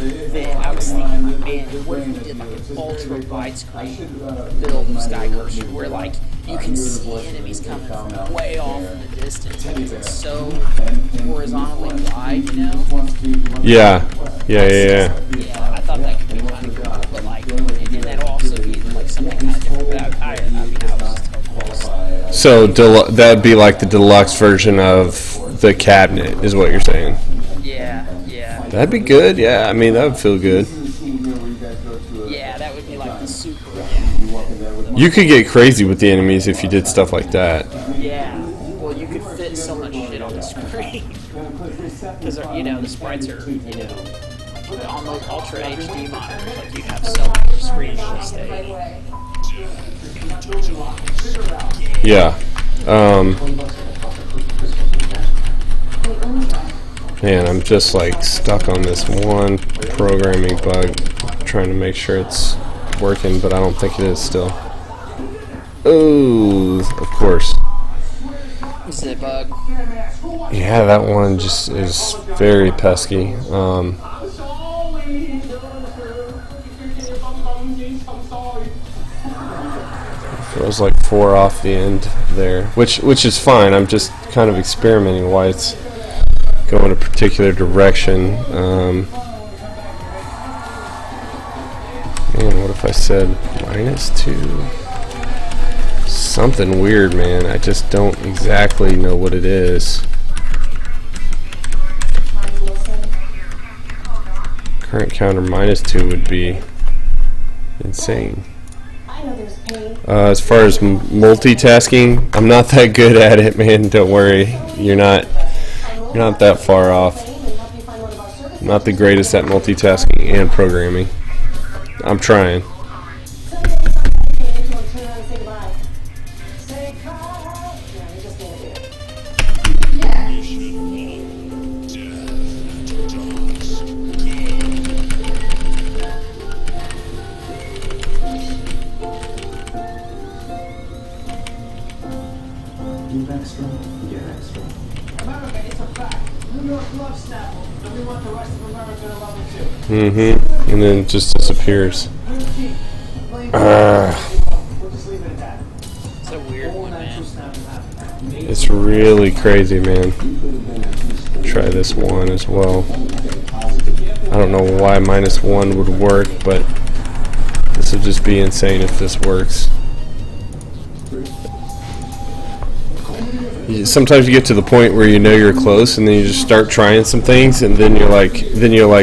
then I was thinking, like, man, what if we did like an ultra widescreen build of Skycurser where like you can see enemies coming from way off in the distance because it's so horizontally wide, you know? Yeah. Yeah, I thought that could be kind of cool, but like, and that'll also be like something kind of different. But I was just hopeful. So that'd be like the deluxe version of the cabinet, is what you're saying? Yeah. That'd be good. Yeah, I mean that would feel good. Yeah, that would be like the super. You could get crazy with the enemies if you did stuff like that. Yeah. Well, you could fit so much shit on the screen because the sprites are on those Ultra HD monitors. Like you have so much screen estate. Yeah. Man, I'm just like stuck on this one programming bug, trying to make sure it's working, but I don't think it is still. Oh, of course. Is it a bug? Yeah, that one just is very pesky. Feels like 4 off the end there, which is fine. I'm just kind of experimenting why it's going a particular direction. Man, what if I said -2? Something weird, man. I just don't exactly know what it is. Current counter -2 would be insane. As far as multitasking, I'm not that good at it, man. Don't worry. You're not that far off. I'm not the greatest at multitasking and programming. I'm trying. Give extra, get extra. America, it's a fact. New York loves Snapple, and we want the rest of America to love it too. And then it just disappears. We'll just leave it at that. It's a weird one, man. It's really crazy, man. Try this one as well. I don't know why -1 would work, but this would just be insane if this works. Sometimes you get to the point where you know you're close, and then you just start trying some things, and then you're like,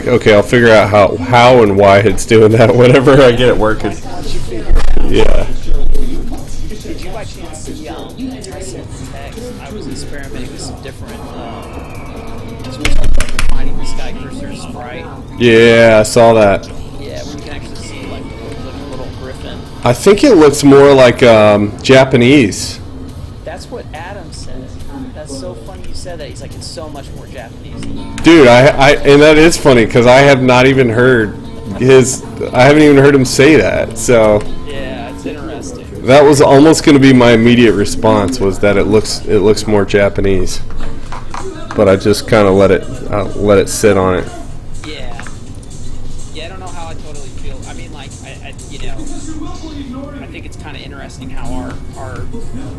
okay, I'll figure out how and why it's doing that whenever I get it working. Yeah. Did you by chance see? I sent the text. I was experimenting with some different. So we talked about refining the Skycurser sprite. Yeah, I saw that. Yeah, where you can actually see like the little griffin. I think it looks more like Japanese. That's what Adam said. That's so funny you said that. He's like, it's so much more Japanese. Dude, and that is funny because I have not even heard I haven't even heard him say that. So yeah, it's interesting. that was almost going to be my immediate response, was that it looks more Japanese. But I just kind of let it sit on it. Yeah, I don't know how I totally feel. I mean, like, I think it's kind of interesting how our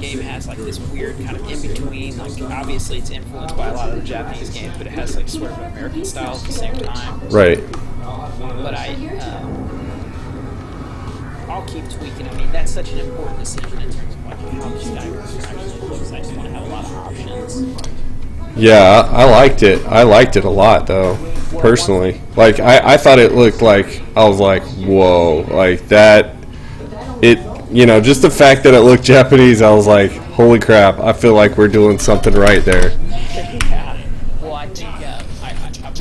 game has like this weird kind of in between. Like, obviously, it's influenced by a lot of the Japanese games, but it has like sort of American style at the same time. Right. But I'll keep tweaking. I mean, that's such an important decision in terms of like how the Skycurser actually looks. I just want to have a lot of options. Yeah, I liked it. I liked it a lot, though, personally. Like, I thought it looked like, I was like, whoa, like that. Just the fact that it looked Japanese, I was like, holy crap, I feel like we're doing something right there. Yeah. Well, I think I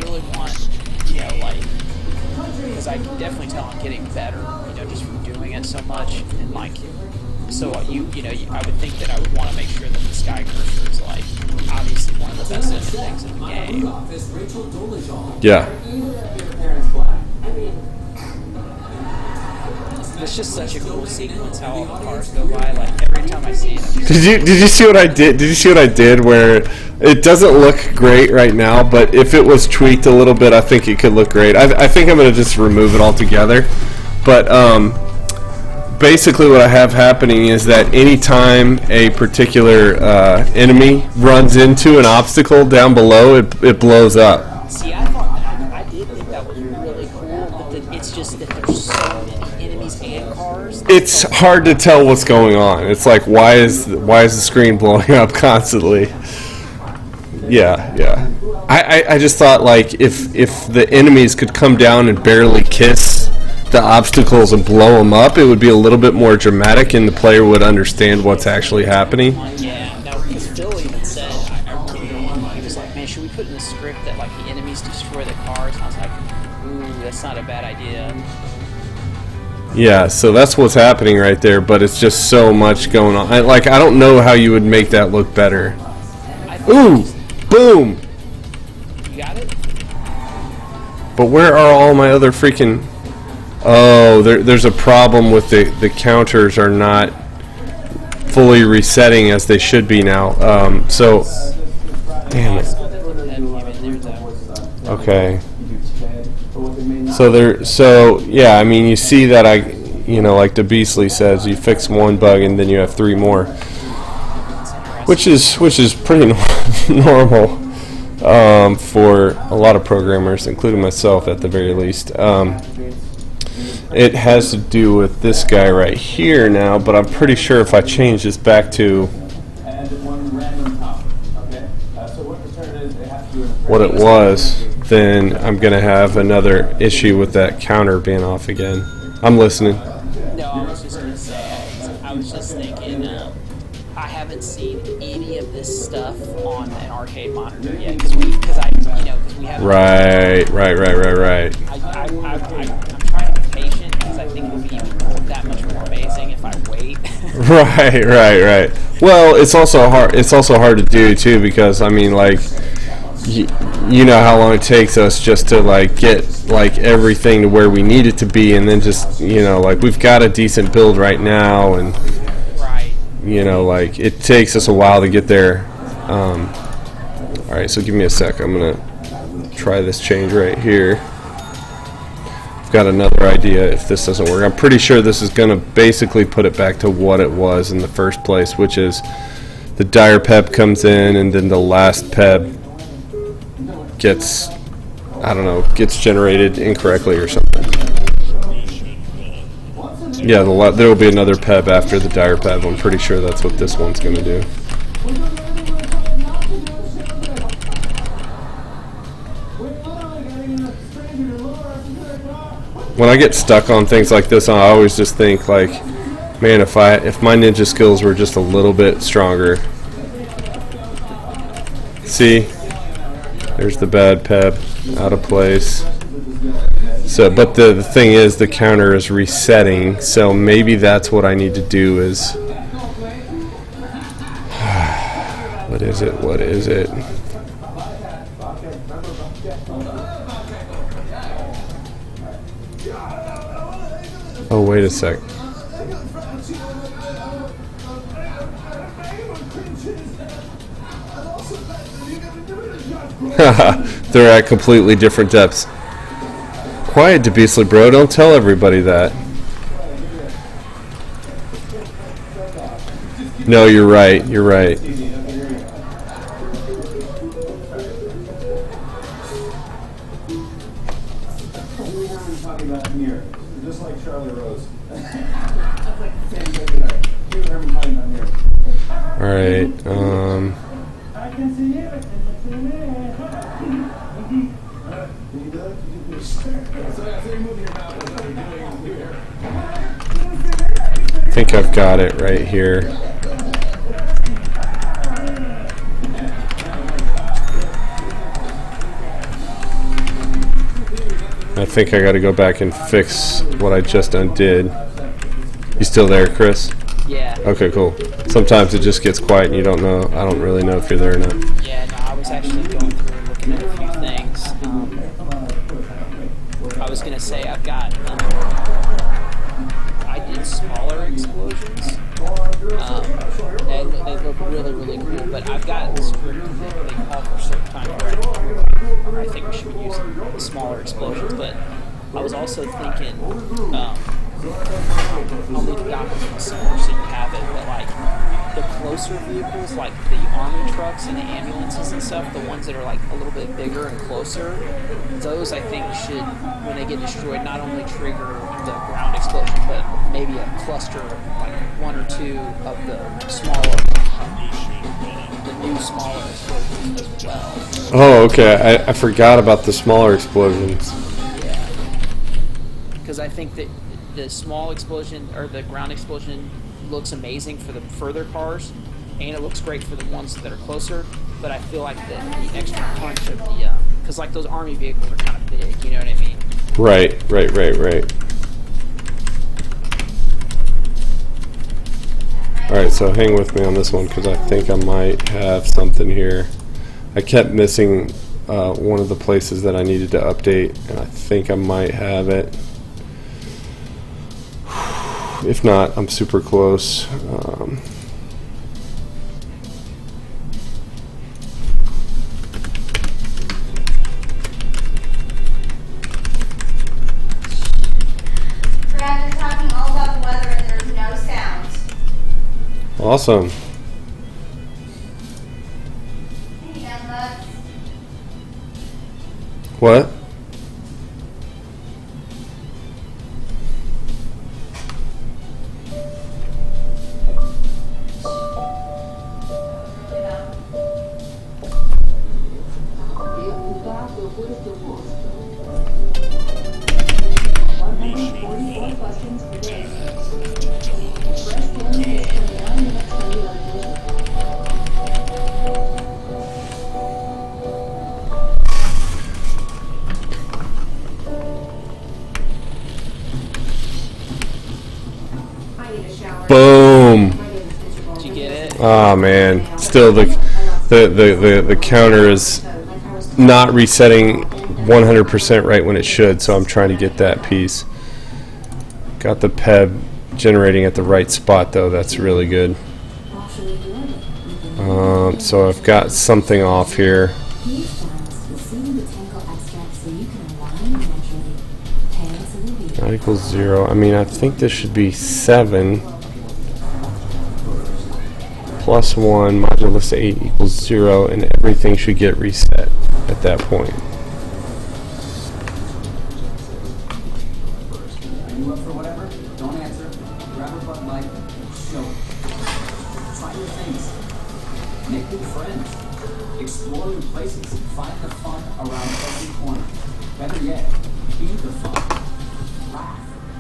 really want, because I can definitely tell I'm getting better, just from doing it so much, and like, so I would think that I would want to make sure that the Skycurser is like obviously one of the best things in the game. Yeah. It's just such a cool sequence how all the cars go by. Like every every time I see it. Did you see what I did? Did you see what I did? Where it doesn't look great right now, but if it was tweaked a little bit, I think it could look great. I think I'm gonna just remove it altogether. But basically, what I have happening is that anytime a particular enemy runs into an obstacle down below, it blows up. See, I did think that was really cool, but it's just that there's so many enemies and cars. It's hard to tell what's going on. It's like, why is the screen blowing up constantly? Yeah. I just thought, like, if the enemies could come down and barely kiss the obstacles and blow them up, it would be a little bit more dramatic, and the player would understand what's actually happening. Yeah, no, because Phil even said, I remember he was like, man, should we put in the script that, like, the enemies destroy the cars? And I was like, ooh, that's not a bad idea. Yeah, so that's what's happening right there, but it's just so much going on. I don't know how you would make that look better. Ooh, boom! You got it? But where are all my other freaking... Oh, there's a problem with the counters are not fully resetting as they should be now. So, damn it. Okay. So yeah, I mean, you see that like the Beastly says, you fix one bug and then you have 3 more, which is pretty normal for a lot of programmers, including myself at the very least. It has to do with this guy right here now, but I'm pretty sure if I change this back to what it was, then I'm going to have another issue with that counter being off again. I'm listening. No, I was just going to say, I was just thinking, I haven't seen any of this stuff on an arcade monitor yet, because we haven't. Right. I'm trying to be patient, because I think it would be that much more amazing if I wait. Right. Well, it's also hard. It's also hard to do too, because I mean, like, you know how long it takes us just to like get like everything to where we need it to be, and then just like we've got a decent build right now, and like it takes us a while to get there. All right, so give me a sec. I'm gonna try this change right here. I've got another idea if this doesn't work. I'm pretty sure this is gonna basically put it back to what it was in the first place, which is the dire peb comes in, and then the last peb gets generated incorrectly or something. Yeah, there will be another peb after the dire peb. I'm pretty sure that's what this one's going to do. When I get stuck on things like this, I always just think like, man, if my ninja skills were just a little bit stronger. See? There's the bad peb, out of place. So, but the thing is, the counter is resetting, so maybe that's what I need to do is... What is it? Oh, wait a sec. They're at completely different depths. Quiet, Beastly bro, don't tell everybody that. No, you're right. Alright, I think I've got it right here. I think I got to go back and fix what I just undid. You still there, Chris? Yeah. Okay, cool. Sometimes it just gets quiet and you don't know. I don't really know if you're there or not. Yeah, no, I was actually going through and looking at a few things. I was going to say I in smaller explosions. And they look really, really cool. But I've got a script that they call for certain times where I think we should be using the smaller explosions. But I was also thinking, I'll leave the opposite somewhere so you have it. But like the closer vehicles, like the army trucks and the ambulances and stuff, the ones that are like a little bit bigger and closer, those I think should, when they get destroyed, not only trigger the ground explosion, but maybe a cluster, like one or two of the smaller, the new smaller explosions as well. Oh, okay. I forgot about the smaller explosions. Yeah, because I think that the small explosion or the ground explosion looks amazing for the further cars, and it looks great for the ones that are closer. But I feel like the extra punch of the, because like those army vehicles are kind of big, you know what I mean? Right. Alright, so hang with me on this one because I think I might have something here. I kept missing one of the places that I needed to update, and I think I might have it. If not, I'm super close. Brad, they're talking all about the weather and there's no sound. Awesome. Hey, Emma. What? Boom. Did you get it? Oh man, still the counter is not resetting 100% right when it should, so I'm trying to get that piece. Got the PEB generating at the right spot though, that's really good. So I've got something off here. That equals 0. I mean, I think this should be 7 plus 1 modulus 8 equals 0, and everything should get reset at that point. Are you up for whatever? Don't answer. Grab a Bud Light. Show it. Try new things. Make new friends. Explore new places. Find the fun around every corner. Better yet, be the fun. Laugh,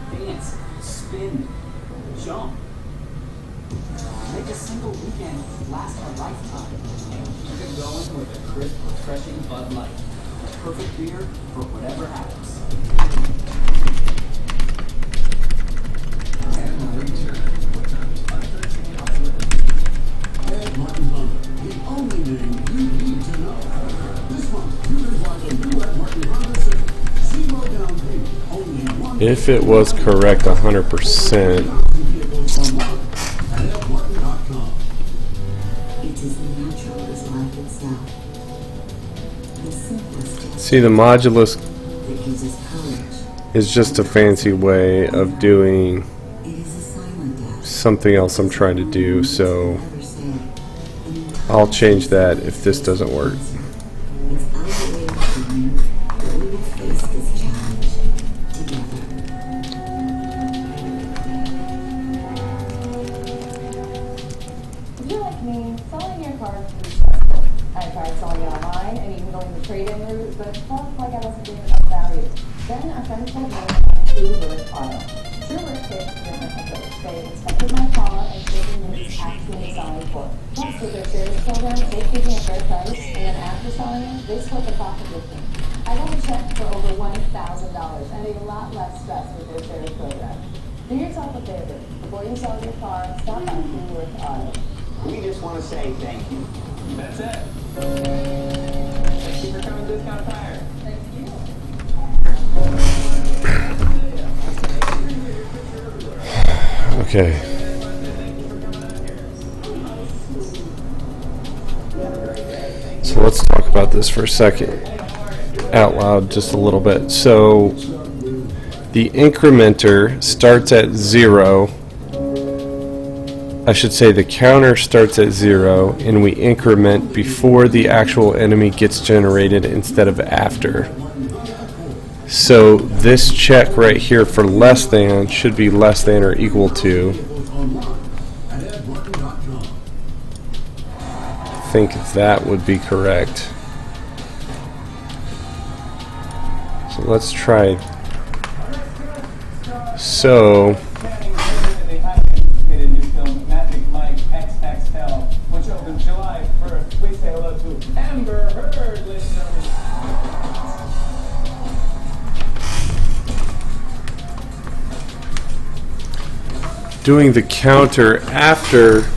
dance, spin, jump. Make a single weekend last a lifetime. Keep it going with a crisp, refreshing Bud Light. Perfect beer for whatever happens. Martin Honda, the only name you need to know. This month, you can find a new at Martin Honda Civic. Zero down payment, only one. If it was correct 100%. Vehicles online at Martin.com. It is natural as life itself. The simplest See, the modulus that gives us courage. is just a fancy way of doing It is a silent death. something else I'm trying to do, so Never said. I'll change that if this doesn't work. It's our way of feeling that we will face this challenge together. If you're like me, selling your car can be stressful. I tried selling it online and even going the trade-in route, but it felt like I wasn't getting enough value. Then a friend told me about Trueworth Auto. Trueworth takes a different approach. They inspected my car and showed me what it's actually designed for. Plus, with their service program, they give me a fair price, and then after selling it, they split the profit with me. I got a check for over $1,000 and a lot less stress with their service program. Do yourself a favor. Before you sell your car, stop by Trueworth Auto. We just want to say thank you. That's it. Thank you for coming to Discount Tire. Thank you. Okay. So let's talk about this for a second out loud just a little bit. So the incrementer starts at 0. I should say the counter starts at 0 and we increment before the actual enemy gets generated instead of after. So this check right here for less than should be less than or equal to. I think that would be correct. So let's try. So Made a new film, Magic Mike XXL, which opens July 1st. Please say hello to Amber Heard, ladies and gentlemen. doing the counter after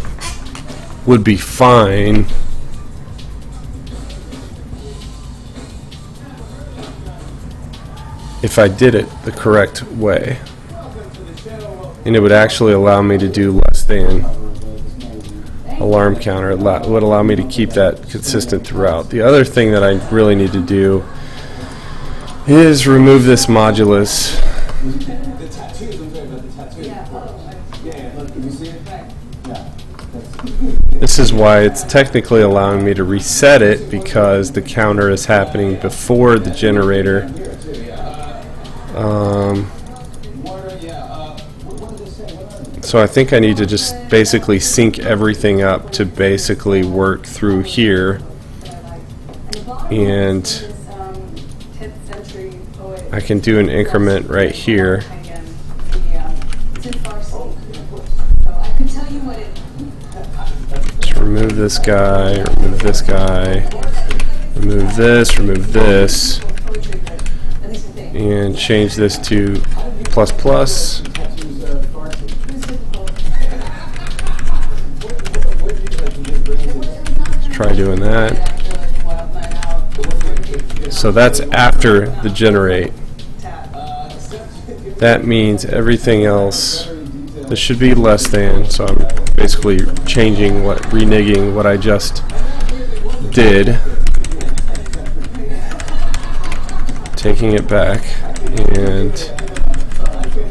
would be fine. If I did it the correct way. And it would actually allow me to do less than alarm counter. It would allow me to keep that consistent throughout. The other thing that I really need to do is remove this modulus. The tattoos, I'm sorry about the tattoos. Yeah, look, can you see it? Yeah. This is why it's technically allowing me to reset it, because the counter is happening before the generator. So I think I need to just basically sync everything up to basically work through here. And I can do an increment right here. Just remove this guy, remove this guy, remove this, and change this to plus plus. Try doing that. So that's after the generate. That means everything else, this should be less than, so I'm basically reneging what I just did, taking it back, and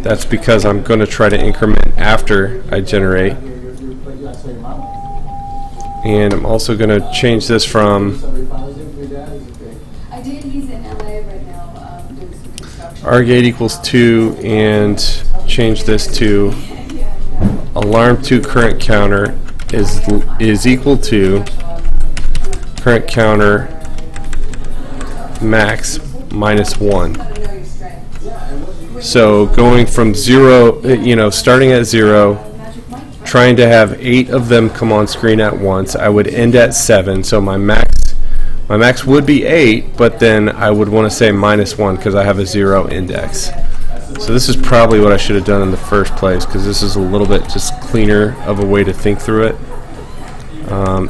that's because I'm going to try to increment after I generate. And I'm also going to change this from R-gate equals 2 and change this to alarm to current counter is equal to current counter max minus 1. So going from 0, starting at 0, trying to have 8 of them come on screen at once, I would end at 7. So my max would be 8, but then I would want to say minus 1 because I have a 0 index. So this is probably what I should have done in the first place, because this is a little bit just cleaner of a way to think through it.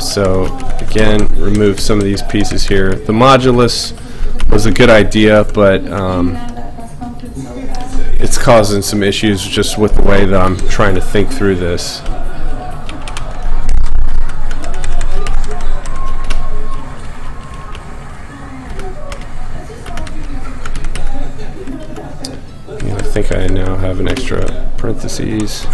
So again, remove some of these pieces here. The modulus was a good idea, but it's causing some issues just with the way that I'm trying to think through this. And I think I now have an extra parentheses.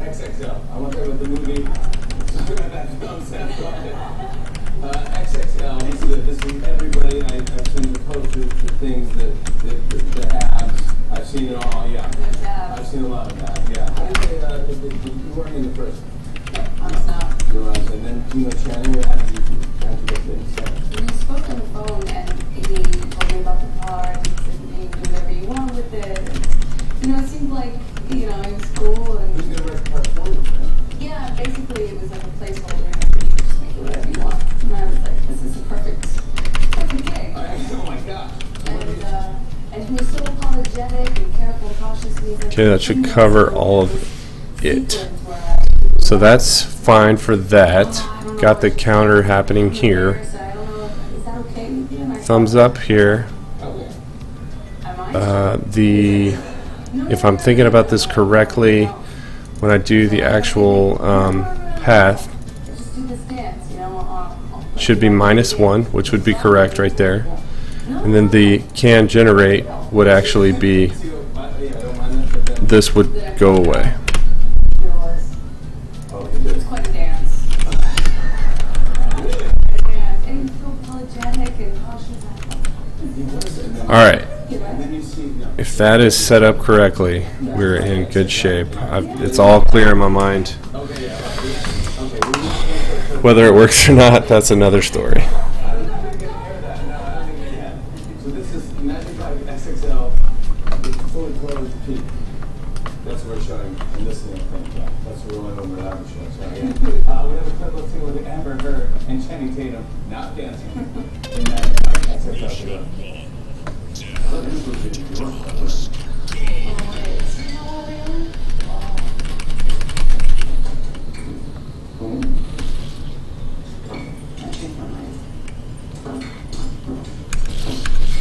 XXL. I want to talk about the movie. XXL. This is everybody. I've seen the posters, the things, the abs. I've seen it all. Yeah. I've seen a lot of that. Yeah. You weren't in the first. And then Channing. How did you get things? We spoke on the phone, and he told me about the car. He said, "You can do whatever you want with it." It seemed like it was cool. And yeah, basically it was like a placeholder, and you just make it whatever you want. And I was like, this is a perfect day. Oh my God. And he was so apologetic. Apologetic, be careful, cautious music. Okay, that should cover all of it. So that's fine for that. Got the counter happening here. Is that okay with you? Thumbs up here. If I'm thinking about this correctly, when I do the actual path, Just do this dance, you know. should be -1, which would be correct right there. And then the can generate would actually be, this would go away. It's quite a dance. And you feel apologetic and cautious. All right. If that is set up correctly, we're in good shape. It's all clear in my mind. Whether it works or not, that's another story. So this is Magic Bike XXL. It's fully closed peak. That's what we're showing in this thing. Yeah, that's what we're going over without the show. So, yeah. We have a clip of with Amber Heard and Channing Tatum now dancing in Magic Bike XXL.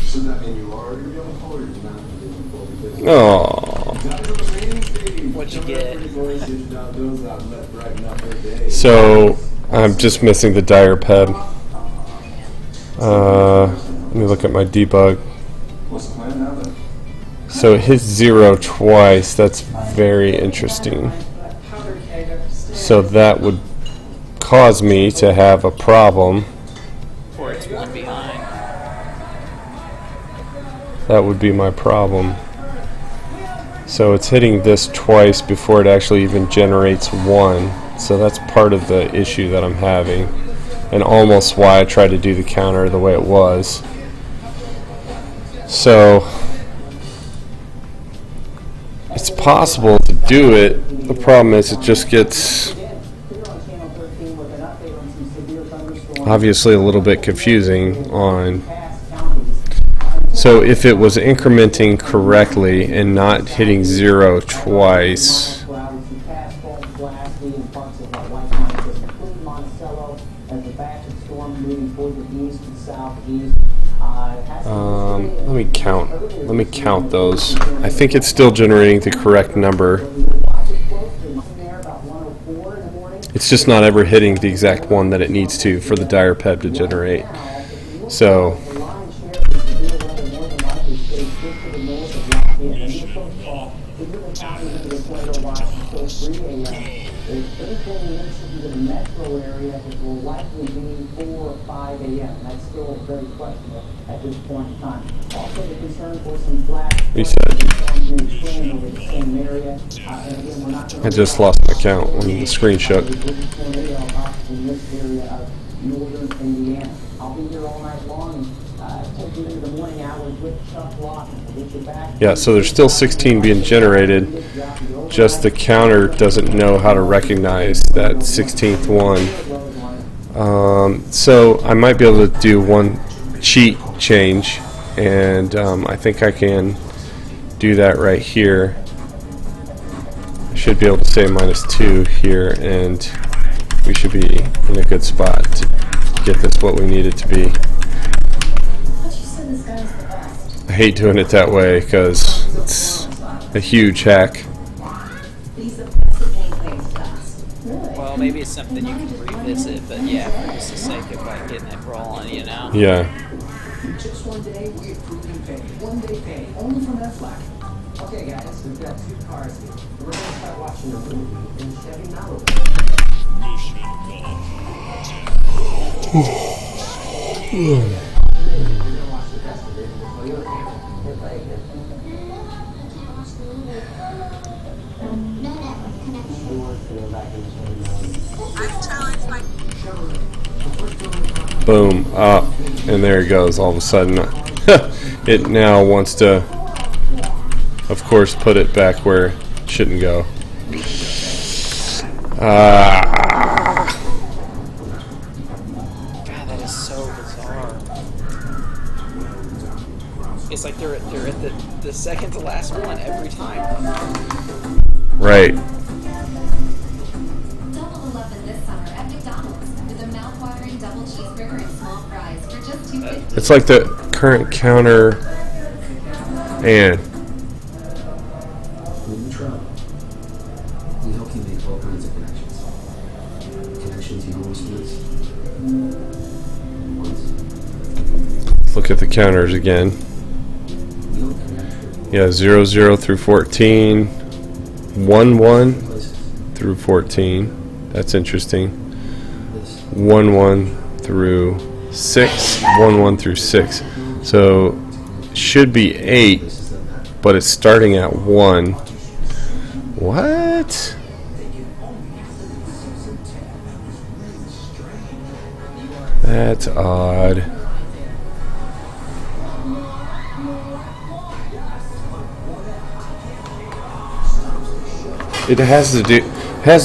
So that mean you are going to be on the pole or you're not going to be on the pole? Because Oh. What'd you get? So I'm just missing the dire peb. Let me look at my debug. What's the plan now then? So it hits 0 twice. That's very interesting. So that would cause me to have a problem. Or it's one behind. That would be my problem. So it's hitting this twice before it actually even generates 1. So that's part of the issue that I'm having, and almost why I tried to do the counter the way it was. So it's possible to do it. The problem is it just gets obviously a little bit confusing on. So if it was incrementing correctly and not hitting 0 twice, let me count. Let me count those. I think it's still generating the correct number. It's just not ever hitting the exact one that it needs to for the dire peb to generate. So reset. I just lost my count when the screen shook. Yeah, so there's still 16 being generated. Just the counter doesn't know how to recognize that 16th one. So I might be able to do one cheat change, and I think I can do that right here. I should be able to say -2 here, and we should be in a good spot to get this what we need it to be. I hate doing it that way because it's a huge hack. Well, maybe it's something you can revisit, but yeah, for just the sake of like getting it rolling, you know? Yeah. Just one day, we approve and pay. One day pay, only from Aflac. Okay, guys, we've got 2 cars here. We're going to start watching a movie in Chevy Malibu. We're going to watch the rest of it in the Toyota. Boom, up, and there it goes. All of a sudden, it now wants to, of course, put it back where it shouldn't go. God, that is so bizarre. It's like they're You're at the second to last one every time. Right. Double 11 this summer at McDonald's with a mouth-watering double cheeseburger and small fries for just $2.50. It's like the current counter and When you travel, we help you make all kinds of connections. Connections you always miss. Once, look at the counters again. you'll connect Yeah, 00 through 14, 11 places. through 14. That's interesting. This 11 through 6, 11 through 6. So should be 8, is that but it's starting at 1. What? That's odd. It has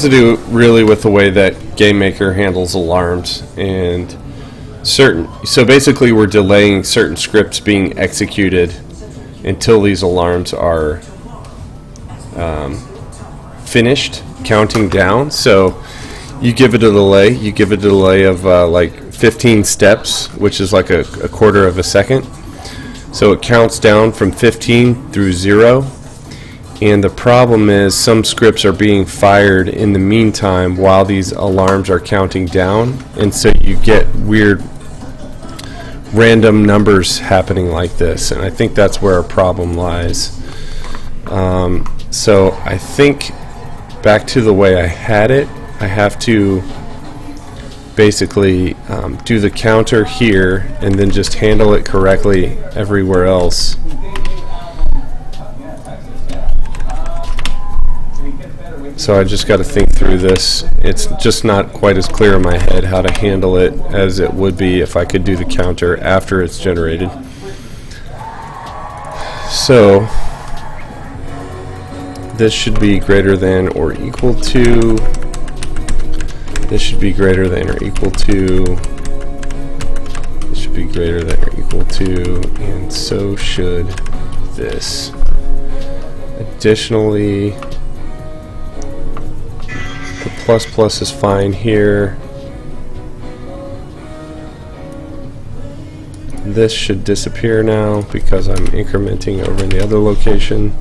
to do really with the way that Game Maker handles alarms and so basically we're delaying certain scripts being executed until these alarms are finished counting down. So you give it a delay of like 15 steps, which is like a quarter of a second. So it counts down from 15 through 0. And the problem is some scripts are being fired in the meantime while these alarms are counting down, and so you get weird random numbers happening like this, and I think that's where our problem lies. So I think back to the way I had it, I have to basically do the counter here and then just handle it correctly everywhere else. So I just got to think through this. It's just not quite as clear in my head how to handle it as it would be if I could do the counter after it's generated. So this should be greater than or equal to. This should be greater than or equal to. This should be greater than or equal to. And so should this. Additionally, the plus is fine here. This should disappear now because I'm incrementing over in the other location.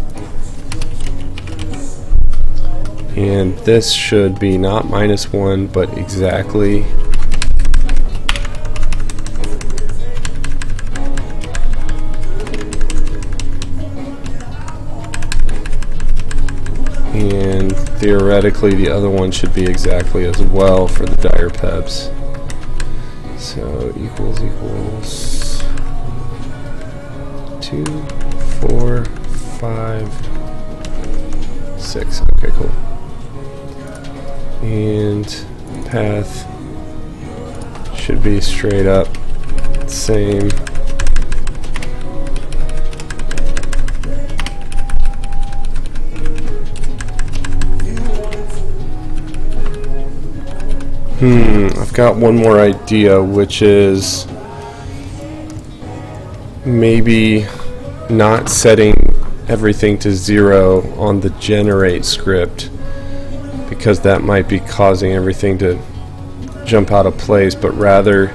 And this should be not -1, but exactly. And theoretically the other one should be exactly as well for the dire pebs. So equals 2, 4, 5, 6. Okay, cool. And path should be straight up same. I've got one more idea, which is maybe not setting everything to 0 on the generate script, because that might be causing everything to jump out of place, but rather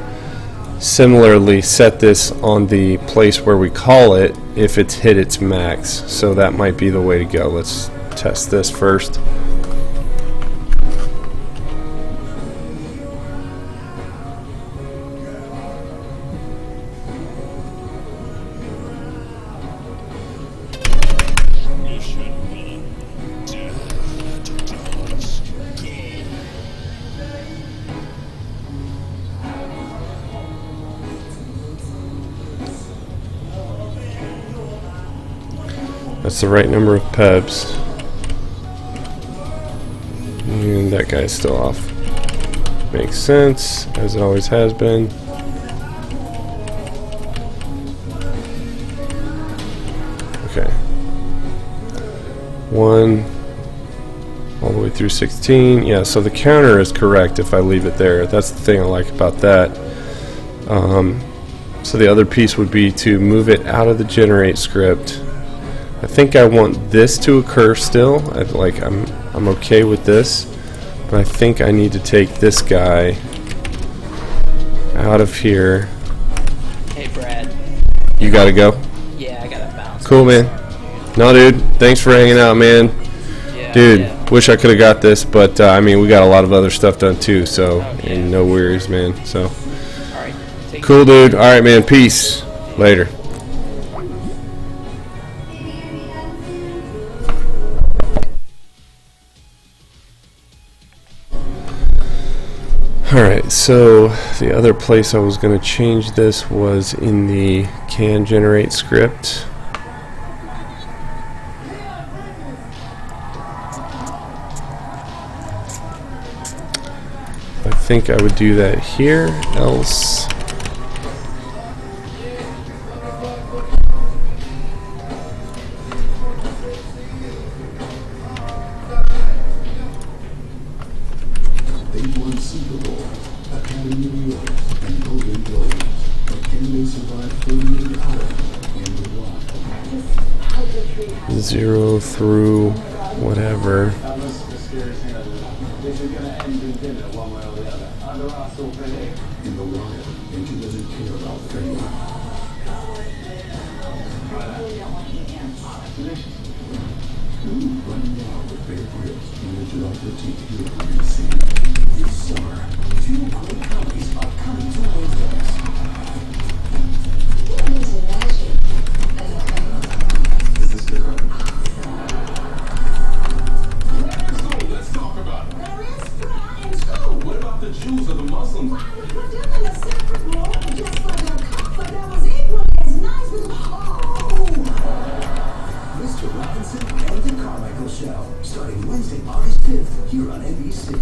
similarly set this on the place where we call it if it's hit its max. So that might be the way to go. Let's test this first. That's the right number of pebs. And that guy's still off. Makes sense, as it always has been. Okay. 1 all the way through 16. Yeah, so the counter is correct if I leave it there. That's the thing I like about that. So the other piece would be to move it out of the generate script. I think I want this to occur still. I'm okay with this, but I think I need to take this guy out of here. Hey, Brad. You gotta go? Yeah, I gotta bounce. Cool, man. No, dude. Thanks for hanging out, man. Yeah, Dude, yeah. wish I could have got this, but I mean, we got a lot of other stuff done too, so Okay. and no worries, man. So All right. Take cool, dude. All right, man. Peace. Later. Alright, so the other place I was going to change this was in the can generate script. I think I would do that here, else They won Super Bowl, Academy Awards, and Golden Globes. But can they survive 48 hours in the wild? 0 through whatever. That was the scariest thing I did. This is gonna end in dinner one way or the other. Under us already. In the wild, and she doesn't care about fame. Right now, with Bear Grylls, Image of the TV this summer, 2 great comedies are coming to Wednesdays. Is this good? Let's talk about it. What about the Jews or the Muslims? Mr. Robinson and the Carmichael Show, starting Wednesday, August 5th, here on NBC.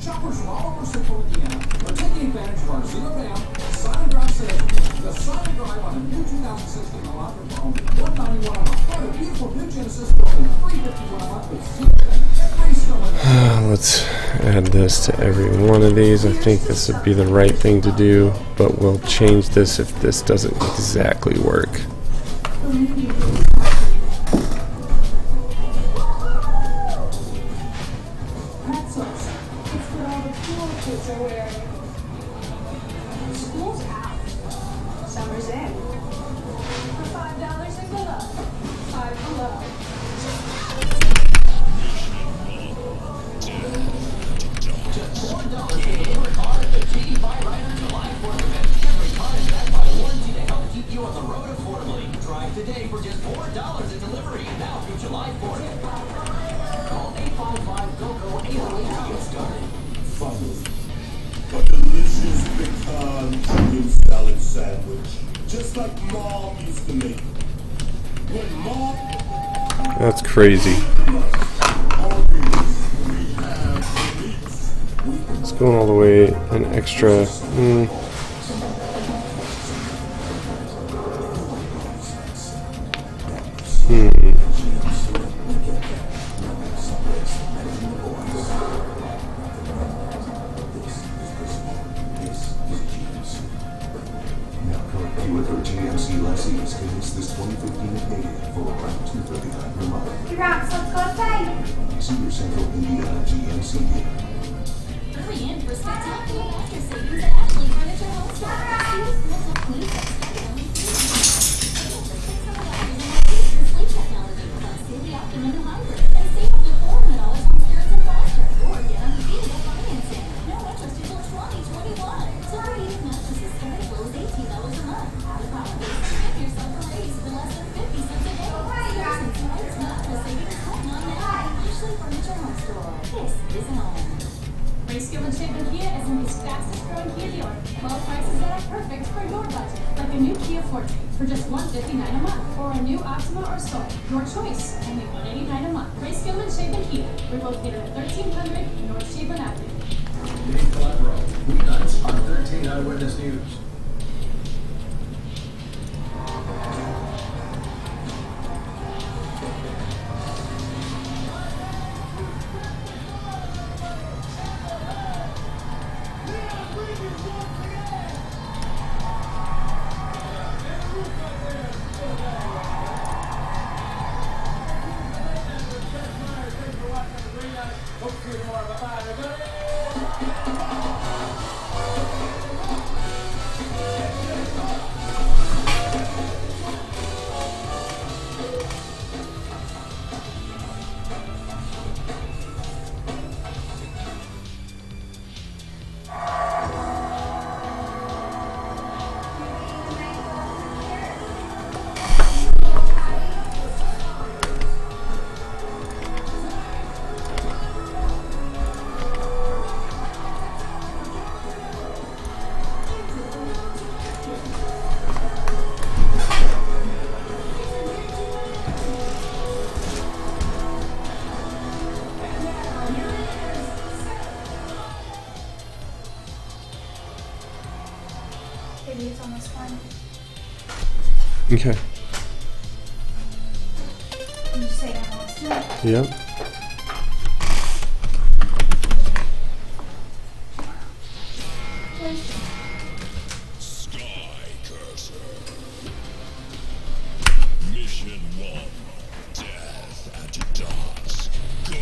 Shoppers from all over Central Indiana are taking advantage of our zero down, sign and drive sale. The sign and drive on a new 2016 Elantra for only $191 a month. Or a beautiful new Genesis for only $351 a month with 0 Let's add this to every one of these. I think this would be the right thing to do, but we'll change this if this doesn't exactly work. School's out. Summer's in. For $5 and below. Five below. Today for just $4 in delivery. Now through July 4th. Call 855-GO-GO-808 to get started. Finally, a delicious pecan chicken salad sandwich, just like Mom used to make. When Mom That's crazy. It's going all the way an extra. Now currently with her GMC license, case this 2015 Acadia for around $239 per month. Congrats, let's go play. See your Central Indiana GMC dealer. Hurry in for spectacular after savings at Ashley Furniture Home Store. Sleep technology plus daily optimum hybrid and save up to $400 on spirits and furniture. Or get unbeatable financing. No interest until 2021. So hurry in mattresses start as low as $18 a month. Add a power base and give yourself a raise for less than 50 cents a day. Stars and smarts mattress savings going on now. Ashley Furniture Home Store. This is home. Grayscale and Shape and Kia is Indy's fastest growing Kia dealer. Low prices that are perfect for your budget. Like a new Kia Forte for just $159 a month. Or a new Optima or Soul. Your choice. Only $189 a month. Grayscale and Shape and Kia. We're located at 1300 North Shaven Avenue. Dave Calabro, weeknights on 13 Eyewitness News. night. Hope to see you tomorrow. Bye-bye, everybody. Maybe it's almost fun. Okay. Can you say that almost done? Yep. Skycurser. Mission 1. Death at dusk. Go.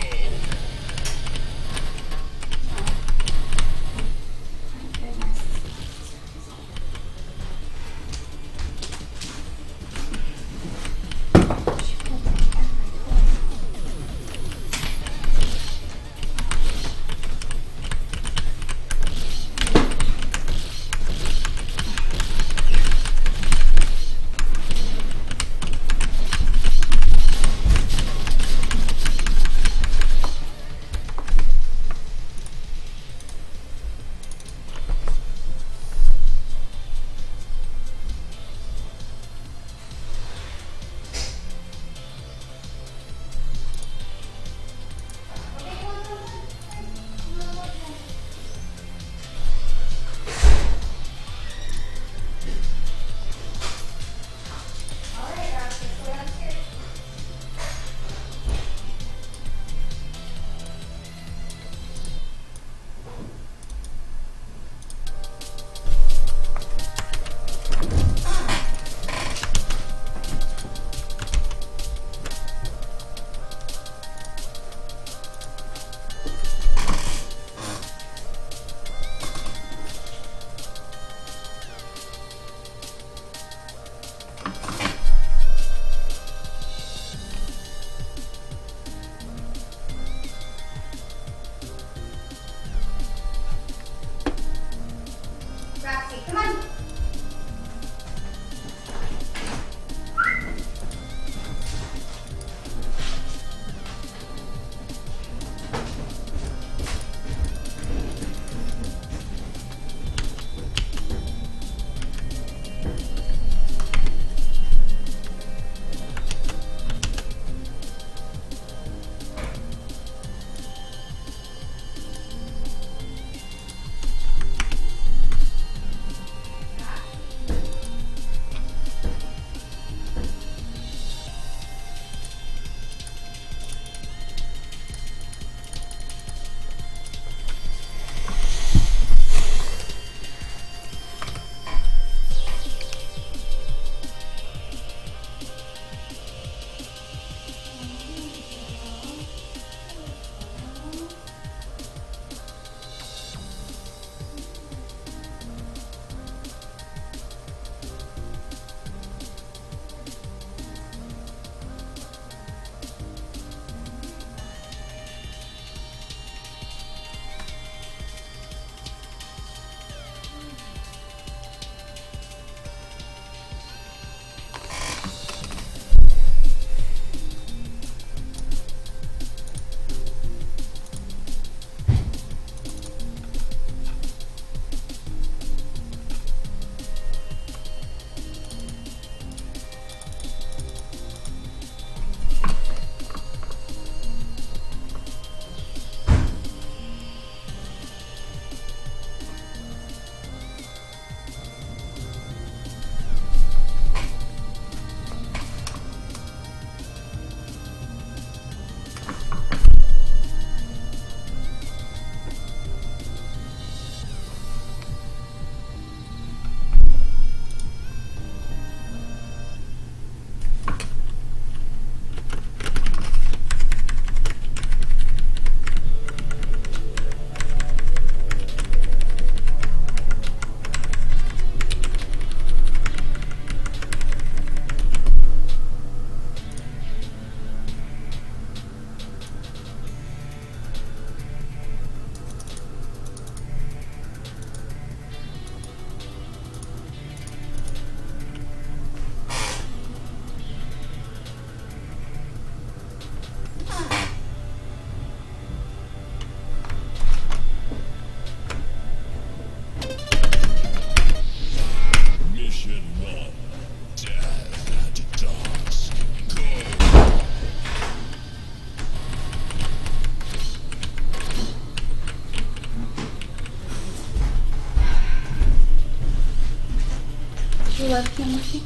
webcam working?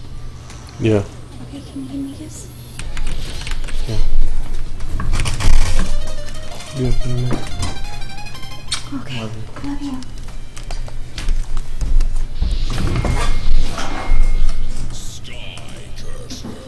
Yeah. Okay, can you give me this? Okay. Love you. Skycurser.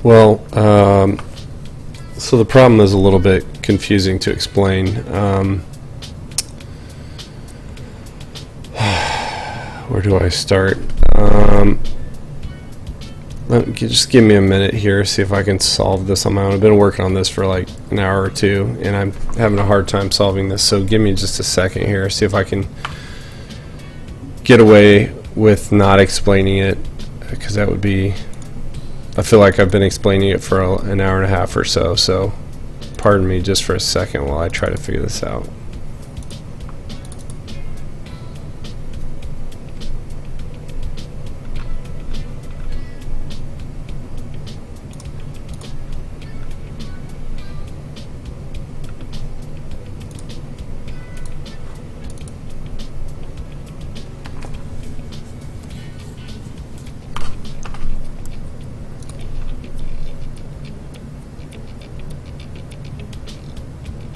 Well, so the problem is a little bit confusing to explain. Where do I start? Just give me a minute here, see if I can solve this on my own. I've been working on this for like an hour or two, and I'm having a hard time solving this. So give me just a second here, see if I can get away with not explaining it, because that would be, I feel like I've been explaining it for an hour and a half or so. So pardon me just for a second while I try to figure this out.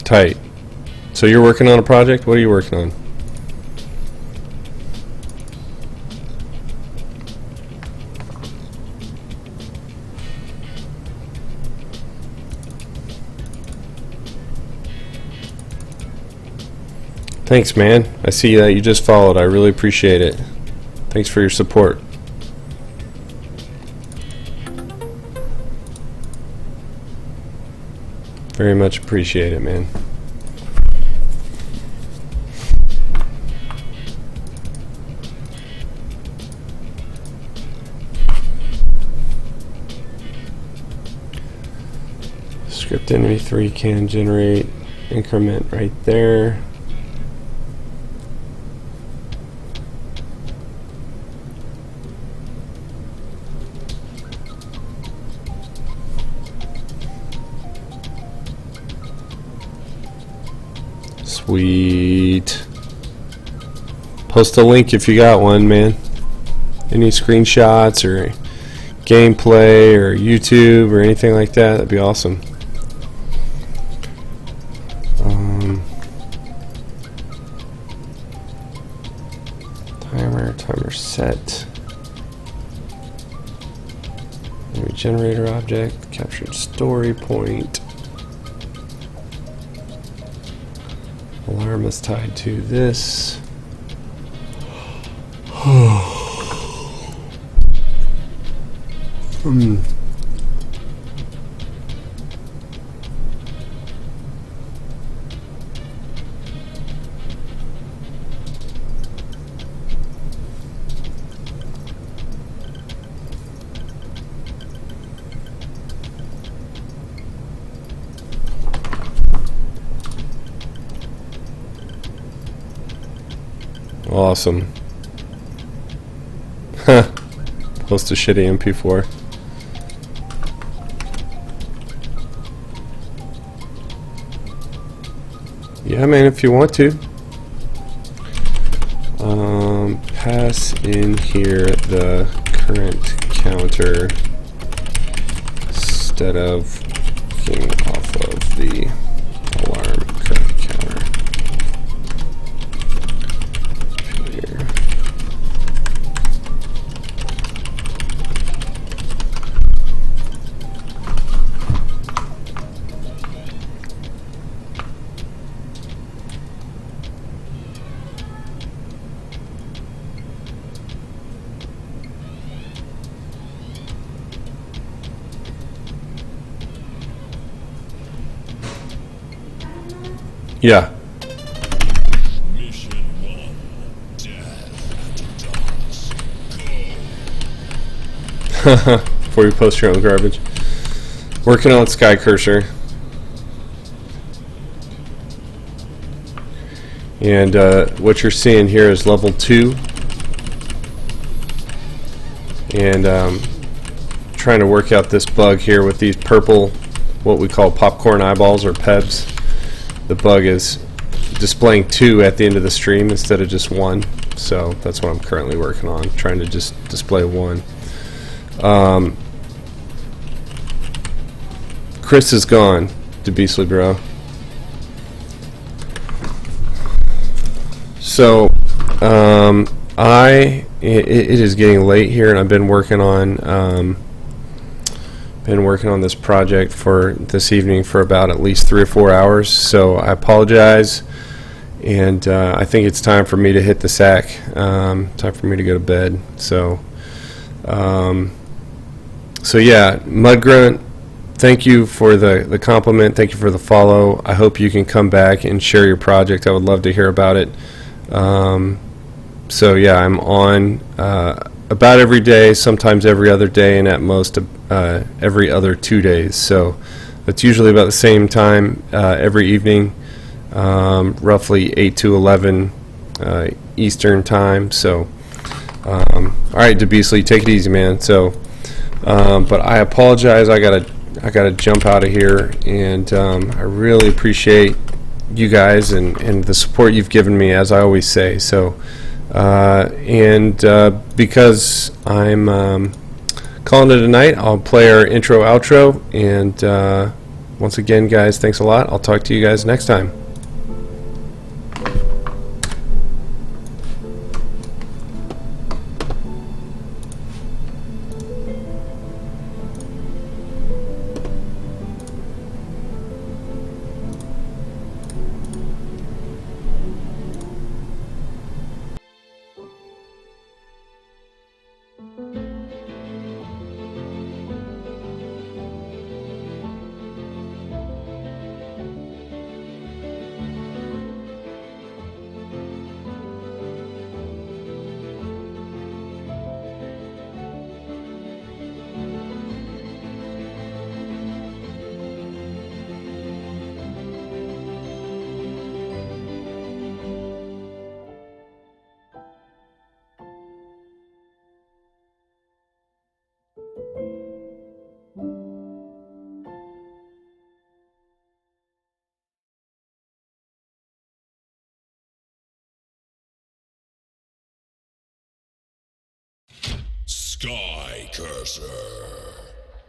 Tight. So you're working on a project? What are you working on? Thanks, man. I see that you just followed. I really appreciate it. Thanks for your support. Very much appreciate it, man. Script enemy 3 can generate increment right there. Sweet. Post a link if you got one, man. Any screenshots or gameplay or YouTube or anything like that, that'd be awesome. Timer set. Enemy generator object, captured story point. Alarm is tied to this. Awesome. Huh. Post a shitty MP4. Yeah, man, if you want to. Pass in here the current counter instead of looking off of the alarm current counter. Here. Yeah. Mission 1. Death. Before you post your own garbage. Working on Skycurser. And what you're seeing here is level 2. And trying to work out this bug here with these purple, what we call popcorn eyeballs or PEBs. The bug is displaying 2 at the end of the stream instead of just 1. So that's what I'm currently working on, trying to just display 1. Chris is gone to Beastly Bro. So it is getting late here, and I've been working on been working on this project for this evening for about at least 3 or 4 hours, so I apologize. And I think it's time for me to hit the sack. Time for me to go to bed. So yeah, Mudgrunt, thank you for the compliment. Thank you for the follow. I hope you can come back and share your project. I would love to hear about it. So yeah, I'm on about every day, sometimes every other day, and at most every other 2 days. So it's usually about the same time every evening, roughly 8 to 11 Eastern time. So all right, DeBeasley, take it easy, man. So but I apologize. I gotta jump out of here, and I really appreciate you guys and the support you've given me, as I always say. So because I'm calling it a night, I'll play our intro outro, and once again, guys, thanks a lot. I'll talk to you guys next time. Skycurser.